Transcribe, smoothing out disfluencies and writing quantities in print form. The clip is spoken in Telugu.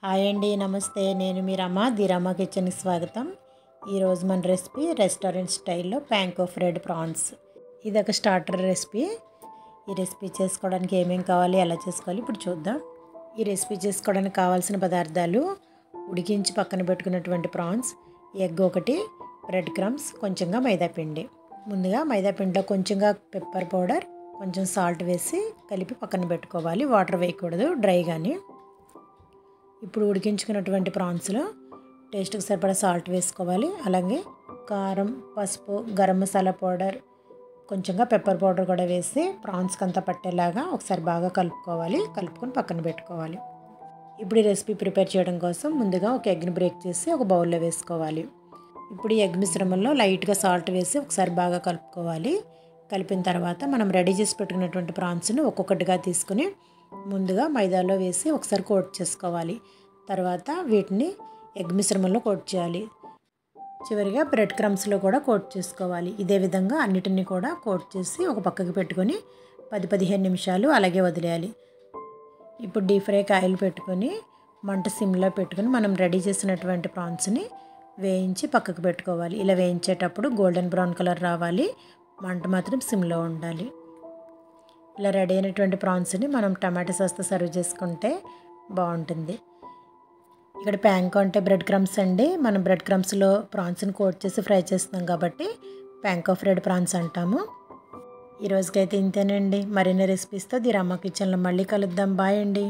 హాయ్ అండి, నమస్తే. నేను మీ రమ, ది రమ కిచెన్కి స్వాగతం. ఈరోజు మన రెసిపీ రెస్టారెంట్ స్టైల్లో ప్యాంక్ ఆఫ్ రెడ్ ప్రాన్స్. ఇది ఒక స్టార్టర్ రెసిపీ. ఈ రెసిపీ చేసుకోవడానికి ఏమేమి కావాలి, ఎలా చేసుకోవాలి ఇప్పుడు చూద్దాం. ఈ రెసిపీ చేసుకోవడానికి కావాల్సిన పదార్థాలు: ఉడికించి పక్కన పెట్టుకున్నటువంటి ప్రాన్స్, ఎగ్ ఒకటి, బ్రెడ్ క్రమ్స్, కొంచెంగా మైదాపిండి. ముందుగా మైదాపిండిలో కొంచెంగా పెప్పర్ పౌడర్, కొంచెం సాల్ట్ వేసి కలిపి పక్కన పెట్టుకోవాలి. వాటర్ వేయకూడదు, డ్రైగాని. ఇప్పుడు ఉడికించుకున్నటువంటి ప్రాన్స్లో టేస్ట్కి సరిపడా సాల్ట్ వేసుకోవాలి. అలాగే కారం, పసుపు, గరం మసాలా పౌడర్, కొంచెంగా పెప్పర్ పౌడర్ కూడా వేసి ప్రాన్స్కి అంతా పట్టేలాగా ఒకసారి బాగా కలుపుకోవాలి. కలుపుకొని పక్కన పెట్టుకోవాలి. ఇప్పుడు ఈ రెసిపీ ప్రిపేర్ చేయడం కోసం ముందుగా ఒక ఎగ్ని బ్రేక్ చేసి ఒక బౌల్లో వేసుకోవాలి. ఇప్పుడు ఈ ఎగ్ మిశ్రమంలో లైట్గా సాల్ట్ వేసి ఒకసారి బాగా కలుపుకోవాలి. కలిపిన తర్వాత మనం రెడీ చేసి పెట్టుకున్నటువంటి ప్రాన్స్ని ఒక్కొక్కటిగా తీసుకుని ముందుగా మైదాలో వేసి ఒకసారి కోట్ చేసుకోవాలి. తర్వాత వీటిని ఎగ్ మిశ్రమంలో కోట్ చేయాలి. చివరిగా బ్రెడ్ క్రమ్స్లో కూడా కోట్ చేసుకోవాలి. ఇదే విధంగా అన్నిటిని కూడా కోట్ చేసి ఒక పక్కకి పెట్టుకొని 10-15 నిమిషాలు అలాగే వదిలేయాలి. ఇప్పుడు డీప్ ఫ్రైకి ఆయిల్ పెట్టుకొని మంట సిమ్లో పెట్టుకొని మనం రెడీ చేసినటువంటి ప్రాన్స్ని వేయించి పక్కకు పెట్టుకోవాలి. ఇలా వేయించేటప్పుడు గోల్డెన్ బ్రౌన్ కలర్ రావాలి. మంట మాత్రం సిమ్లో ఉండాలి. ఇలా రెడీ అయినటువంటి ప్రాన్స్ని మనం టమాటో సాస్తో సర్వ్ చేసుకుంటే బాగుంటుంది. ఇక్కడ ప్యాంక్ అంటే బ్రెడ్ క్రమ్స్ అండి. మనం బ్రెడ్ క్రమ్స్లో ప్రాన్స్ని కోట్ చేసి ఫ్రై చేస్తున్నాం కాబట్టి ప్యాంక్ ఆఫ్ రెడ్ ప్రాన్స్ అంటాము. ఈరోజుకైతే ఇంతేనండి. మరిన్ని రెసిపీస్తో ది రమ కిచెన్లో మళ్ళీ కలుద్దాం. బాయ్ అండి.